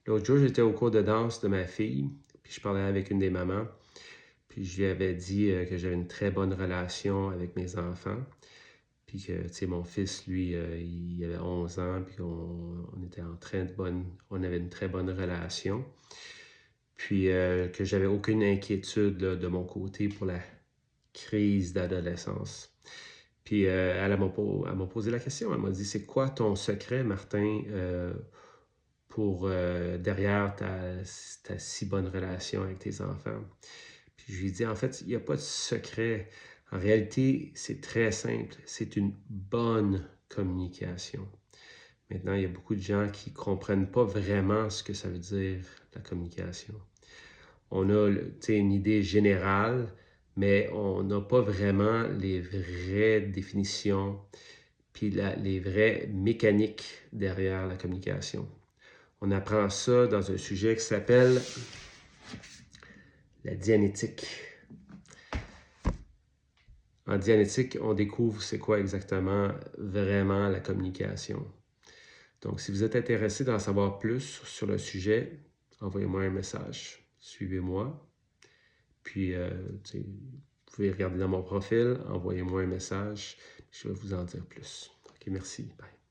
L'autre jour, j'étais au cours de danse de ma fille, puis je parlais avec une des mamans, puis je lui avais dit que j'avais une très bonne relation avec mes enfants, puis que, tu sais, mon fils, lui, il avait 11 ans, puis on était on avait une très bonne relation, puis que j'avais aucune inquiétude là, de mon côté pour la crise d'adolescence. Puis elle m'a posé la question, elle m'a dit, c'est quoi ton secret, Martin, pour derrière ta si bonne relation avec tes enfants? Puis je lui ai dit, en fait, il n'y a pas de secret. En réalité, c'est très simple. C'est une bonne communication. Maintenant, il y a beaucoup de gens qui ne comprennent pas vraiment ce que ça veut dire, la communication. On a une idée générale, mais on n'a pas vraiment les vraies définitions, puis les vraies mécaniques derrière la communication. On apprend ça dans un sujet qui s'appelle la dianétique. En dianétique, on découvre c'est quoi exactement vraiment la communication. Donc, si vous êtes intéressé d'en savoir plus sur le sujet, envoyez-moi un message. Suivez-moi. Puis, vous pouvez regarder dans mon profil, envoyez-moi un message. Je vais vous en dire plus. OK, merci. Bye.